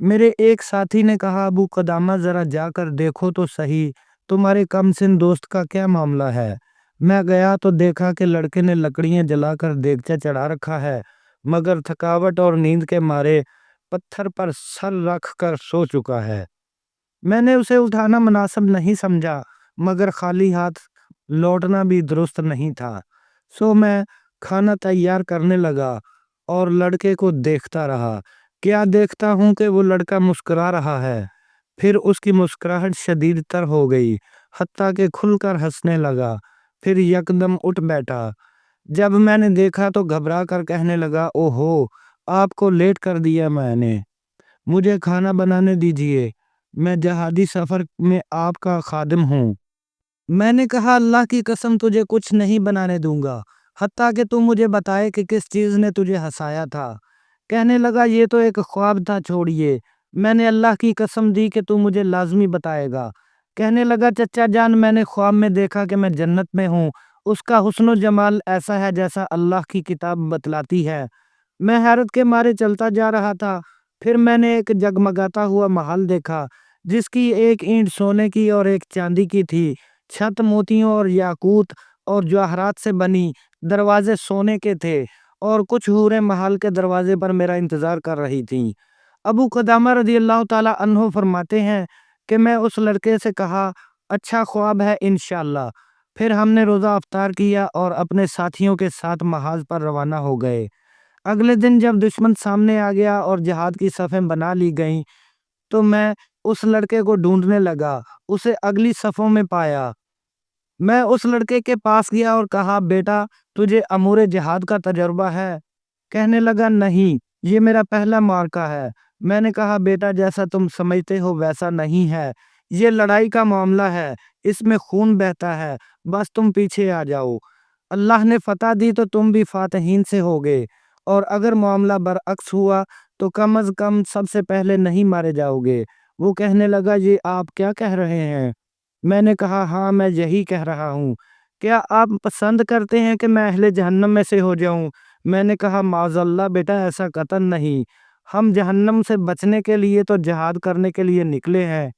میرے ایک ساتھی نے کہا ابو قدامہ ذرا جا کر دیکھو تو صحیح تمہارے کم سن دوست کا کیا معاملہ ہے۔ میں گیا تو دیکھا کہ لڑکے نے لکڑیاں جلا کر دیگچہ چڑھا رکھا ہے، مگر تھکاوٹ اور نیند کے مارے پتھر پر سر رکھ کر سو چکا ہے۔ میں نے اسے اٹھانا مناسب نہیں سمجھا، مگر خالی ہاتھ لوٹنا بھی درست نہیں تھا، سو میں کھانا تیار کرنے لگا اور لڑکے کو دیکھتا رہا۔ کیا دیکھتا ہوں کہ وہ لڑکا مسکرا رہا ہے، پھر اس کی مسکراہٹ شدید تر ہو گئی، حتیٰ کہ کھل کر ہنسنے لگا، پھر یکدم اٹھ بیٹھا۔ جب میں نے دیکھا تو گھبرا کر کہنے لگا، اوہو، آپ کو لیٹ کر دیا میں نے، مجھے کھانا بنانے دیجیے، میں جہادی سفر میں آپ کا خادم ہوں۔ میں نے کہا اللہ کی قسم تجھے کچھ نہیں بنانے دوں گا، حتیٰ کہ تو مجھے بتائے کہ کس چیز نے تجھے ہنسایا تھا۔ کہنے لگا یہ تو ایک خواب تھا، چھوڑیے، میں نے اللہ کی قسم دی کہ تو مجھے لازمی بتائے گا۔ کہنے لگا چچا جان میں نے خواب میں دیکھا کہ میں جنت میں ہوں، اس کا حسن و جمال ایسا ہے جیسا اللہ کی کتاب بتلاتی ہے۔ میں حیرت کے مارے چلتا جا رہا تھا، پھر میں نے ایک جگمگاتا ہوا محل دیکھا جس کی ایک اینٹ سونے کی اور ایک چاندی کی تھی، چھت موتیوں اور یاقوت اور جواہرات سے بنی، دروازے سونے کے تھے اور کچھ حوریں محل کے دروازے پر میرا انتظار کر رہی تھیں۔ ابو قدامہ رضی اللہ تعالی عنہ فرماتے ہیں کہ میں اس لڑکے سے کہا اچھا خواب ہے انشاءاللہ۔ پھر ہم نے روزہ افطار کیا اور اپنے ساتھیوں کے ساتھ محاذ پر روانہ ہو گئے۔ اگلے دن جب دشمن سامنے آ گیا اور جہاد کی صفیں بنا لی گئیں تو میں اس لڑکے کو ڈھونڈنے لگا، اسے اگلی صفوں میں پایا۔ میں اس لڑکے کے پاس گیا اور کہا بیٹا تجھے امور جہاد کا تجربہ ہے؟ کہنے لگا نہیں، یہ میرا پہلا معرکہ ہے۔ میں نے کہا بیٹا جیسا تم سمجھتے ہو ویسا نہیں ہے، یہ لڑائی کا معاملہ ہے، اس میں خون بہتا ہے، بس تم پیچھے آ جاؤ، اللہ نے فتح دی تو تم بھی فاتحین سے ہوگے، اور اگر معاملہ برعکس ہوا تو کم از کم سب سے پہلے نہیں مارے جاؤ گے۔ وہ کہنے لگا یہ آپ کیا کہہ رہے ہیں؟ میں نے کہا ہاں میں یہی کہہ رہا ہوں، کیا آپ پسند کرتے ہیں کہ میں اہل جہنم میں سے ہو جاؤں؟ میں نے کہا معاذ اللہ بیٹا ایسا قطعاً نہیں، ہم جہنم سے بچنے کے لیے تو جہاد کرنے کے لیے نکلے ہیں۔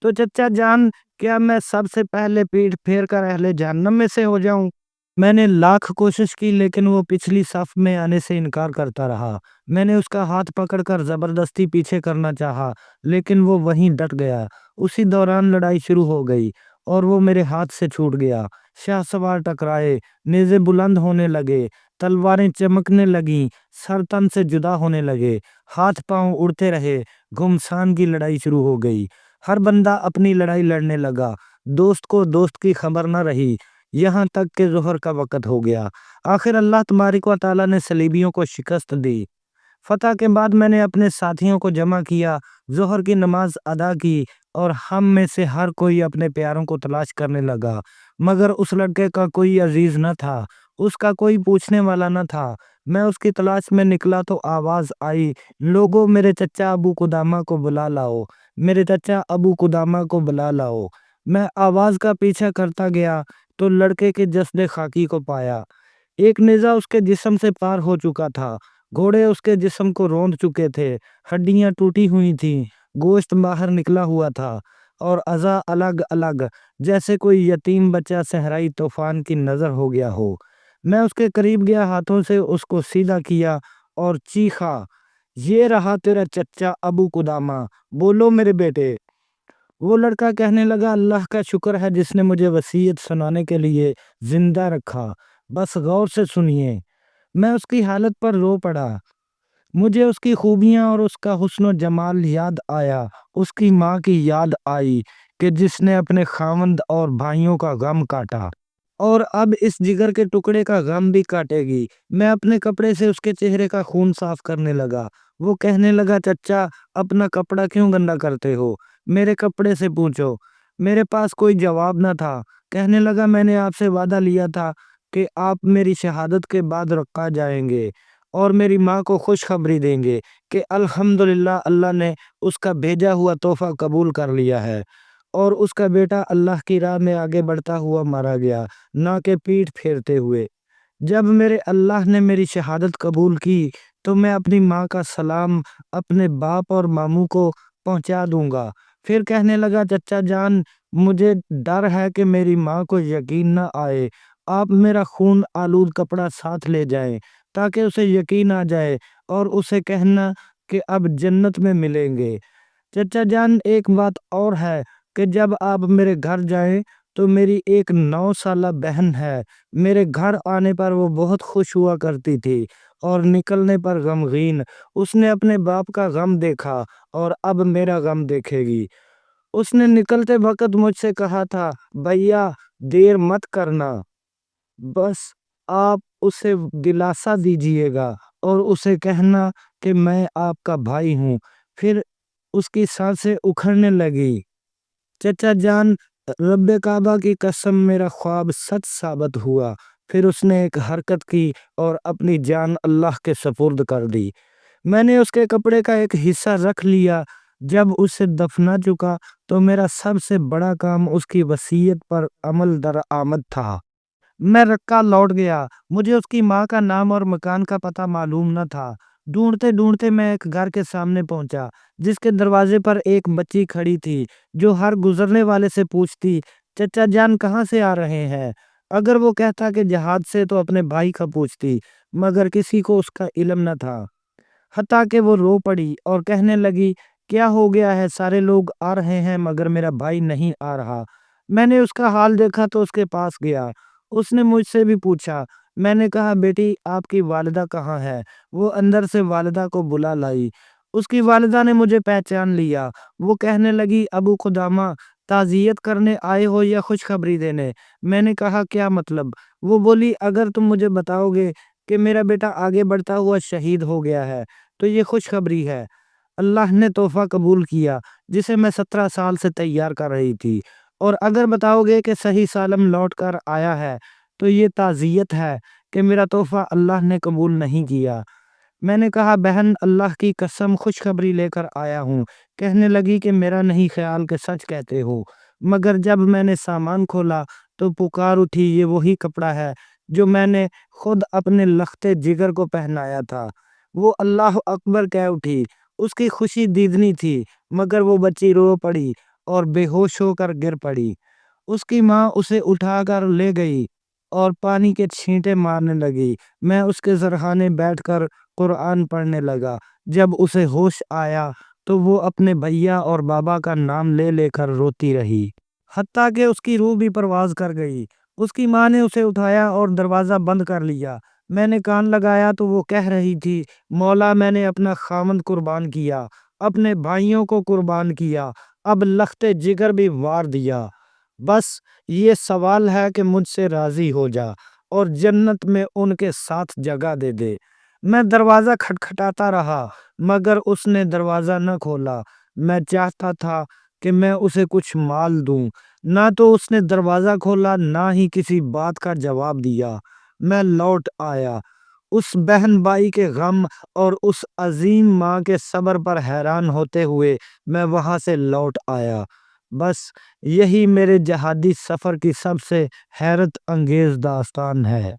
تو چچا جان کیا میں سب سے پہلے پیٹھ پھیر کر اہل جہنم میں سے ہو جاؤں؟ میں نے لاکھ کوشش کی لیکن وہ پچھلی صف میں آنے سے انکار کرتا رہا۔ میں نے اس کا ہاتھ پکڑ کر زبردستی پیچھے کرنا چاہا لیکن وہ وہیں ڈٹ گیا۔ اسی دوران لڑائی شروع ہو گئی اور وہ میرے ہاتھ سے چھوٹ گیا۔ شاہ سوار ٹکرائے، نیزے بلند ہونے لگے، تلواریں چمکنے لگیں، سر تن سے جدا ہونے لگے، ہاتھ پاؤں اڑتے رہے، گھمسان کی لڑائی شروع ہو گئی۔ ہر بندہ اپنی لڑائی لڑنے لگا، دوست کو دوست کی خبر نہ رہی، یہاں تک کہ ظہر کا وقت ہو گیا۔ آخر اللہ تبارک و تعالیٰ نے صلیبیوں کو شکست دی۔ فتح کے بعد میں نے اپنے ساتھیوں کو جمع کیا، ظہر کی نماز ادا کی اور ہم میں سے ہر کوئی اپنے پیاروں کو تلاش کرنے لگا، مگر اس لڑکے کا کوئی عزیز نہ تھا، اس کا کوئی پوچھنے والا نہ تھا۔ میں اس کی تلاش میں نکلا تو آواز آئی، لوگوں میرے چچا ابو قدامہ کو بلا لاؤ، میرے چچا ابو قدامہ کو بلا لاؤ۔ میں آواز کا پیچھا کرتا گیا تو لڑکے کے جسد خاکی کو پایا۔ ایک نیزہ اس کے جسم سے پار ہو چکا تھا، گھوڑے اس کے جسم کو روند چکے تھے، ہڈیاں ٹوٹی ہوئی تھیں، گوشت باہر نکلا ہوا تھا اور اعضاء الگ الگ، جیسے کوئی یتیم بچہ صحرائی طوفان کی نظر ہو گیا ہو۔ میں اس کے قریب گیا، ہاتھوں سے اس کو سیدھا کیا اور چیخا، یہ رہا تیرا چچا ابو قدامہ، بولو میرے بیٹے۔ وہ لڑکا کہنے لگا اللہ کا شکر ہے جس نے مجھے وصیت سنانے کے لیے زندہ رکھا، بس غور سے سنیے۔ میں اس کی حالت پر رو پڑا، مجھے اس کی خوبیاں اور اس کا حسن و جمال یاد آیا، اس کی ماں کی یاد آئی کہ جس نے اپنے خاوند اور بھائیوں کا غم کاٹا اور اب اس جگر کے ٹکڑے کا غم بھی کاٹے گی۔ میں اپنے کپڑے سے اس کے چہرے کا خون صاف کرنے لگا۔ وہ کہنے لگا چچا اپنا کپڑا کیوں گندا کرتے ہو، میرے کپڑے سے پوچھو۔ میرے پاس کوئی جواب نہ تھا۔ کہنے لگا میں نے آپ سے وعدہ لیا تھا کہ آپ میری شہادت کے بعد رقا جائیں گے اور میری ماں کو خوشخبری دیں گے کہ الحمدللہ اللہ نے اس کا بھیجا ہوا تحفہ قبول کر لیا ہے اور اس کا بیٹا اللہ کی راہ میں آگے بڑھتا ہوا مارا گیا، نہ کہ پیٹھ پھیرتے ہوئے۔ جب میرے اللہ نے میری شہادت قبول کی تو میں اپنی ماں کا سلام اپنے باپ اور ماموں کو پہنچا دوں گا۔ پھر کہنے لگا چچا جان، مجھے ڈر ہے کہ میری ماں کو یقین نہ آئے، آپ میرا خون آلود کپڑا ساتھ لے جائیں تاکہ اسے یقین آ جائے، اور اسے کہنا کہ اب جنت میں ملیں گے۔ چچا جان ایک بات اور ہے کہ جب آپ میرے گھر جائیں تو میری ایک 9 سالہ بہن ہے، میرے گھر آنے پر وہ بہت خوش ہوا کرتی تھی اور نکلنے پر غمگین۔ اس نے اپنے باپ کا غم دیکھا اور اب میرا غم دیکھے گی۔ اس نے نکلتے وقت مجھ سے کہا تھا، بھیا دیر مت کرنا، بس آپ اسے دلاسا دیجئے گا اور اسے کہنا کہ میں آپ کا بھائی ہوں۔ پھر اس کی سانسیں اکھڑنے لگی۔ چچا جان، رب کعبہ کی قسم میرا خواب سچ ثابت ہوا۔ پھر اس نے ایک حرکت کی اور اپنی جان اللہ کے سپرد کر دی۔ میں نے اس کے کپڑے کا ایک حصہ رکھ لیا۔ جب اسے دفنا چکا تو میرا سب سے بڑا کام اس کی وصیت پر عمل درآمد تھا۔ میں رکہ لوٹ گیا۔ مجھے اس کی ماں کا نام اور مکان کا پتہ معلوم نہ تھا۔ ڈھونڈتے ڈھونڈتے میں ایک گھر کے سامنے پہنچا جس کے دروازے پر ایک بچی کھڑی تھی جو ہر گزرنے والے سے پوچھتی، چچا جان کہاں سے آ رہے ہیں؟ اگر وہ کہتا کہ جہاد سے تو اپنے بھائی کا پوچھتی، مگر کسی کو اس کا علم نہ تھا۔ حتیٰ کہ وہ رو پڑی اور کہنے لگی، کیا ہو گیا ہے؟ سارے لوگ آ رہے ہیں مگر میرا بھائی نہیں آ رہا۔ میں نے اس کا حال دیکھا تو اس کے پاس گیا۔ اس نے مجھ سے بھی پوچھا۔ میں نے کہا، بیٹی آپ کی والدہ کہاں ہے؟ وہ اندر سے والدہ کو بلا لائی۔ اس کی والدہ نے مجھے پہچان لیا۔ وہ کہنے لگی، ابو قدامہ تعزیت کرنے آئے ہو یا خوشخبری دینے؟ میں نے کہا، کیا مطلب؟ وہ بولی، اگر تم مجھے بتاؤ گے کہ میرا بیٹا آگے بڑھتا ہوا شہید ہو گیا ہے تو یہ خوشخبری ہے۔ اللہ نے تحفہ قبول کیا جسے میں 17 سال سے تیار کر رہی تھی، اور اگر بتاؤ گے کہ صحیح سالم لوٹ کر آیا ہے تو یہ تعزیت ہے کہ میرا تحفہ اللہ نے قبول نہیں کیا۔ میں نے کہا، بہن اللہ کی قسم خوشخبری لے کر آیا ہوں۔ کہنے لگی کہ میرا نہیں خیال کہ سچ کہتے ہو، مگر جب میں نے سامان کھولا تو پکار اٹھی، یہ وہی کپڑا ہے جو میں نے خود اپنے لختے جگر کو پہنایا تھا۔ وہ اللہ اکبر کہہ اٹھی۔ اس کی خوشی دیدنی تھی، مگر وہ بچی رو پڑی اور بے ہوش ہو کر گر پڑی۔ اس کی ماں اسے اٹھا کر لے گئی اور پانی کے چھینٹے مارنے لگی۔ میں اس کے سرہانے بیٹھ کر قرآن پڑھنے لگا۔ جب اسے ہوش آیا تو وہ اپنے بھیا اور بابا کا نام لے لے کر روتی رہی، حتیٰ کہ اس کی روح بھی پرواز کر گئی۔ اس کی ماں نے اسے اٹھایا اور دروازہ بند کر لیا۔ میں نے کان لگایا تو وہ کہہ رہی تھی، مولا میں نے اپنا خامند قربان کیا، اپنے بھائیوں کو قربان کیا، اب لختے جگر بھی وار دیا، بس یہ سوال ہے کہ مجھ سے راضی ہو جا اور جنت میں ان کے ساتھ جگہ دے دے۔ میں دروازہ کھٹکھٹاتا رہا مگر اس نے دروازہ نہ کھولا۔ میں چاہتا تھا کہ میں اسے کچھ مال دوں، نہ تو اس نے دروازہ کھولا نہ ہی کسی بات کا جواب دیا۔ میں لوٹ آیا، اس بہن بھائی کے غم اور اس عظیم ماں کے صبر پر حیران ہوتے ہوئے میں وہاں سے لوٹ آیا۔ بس یہی میرے جہادی سفر کی سب سے حیرت انگیز داستان ہے۔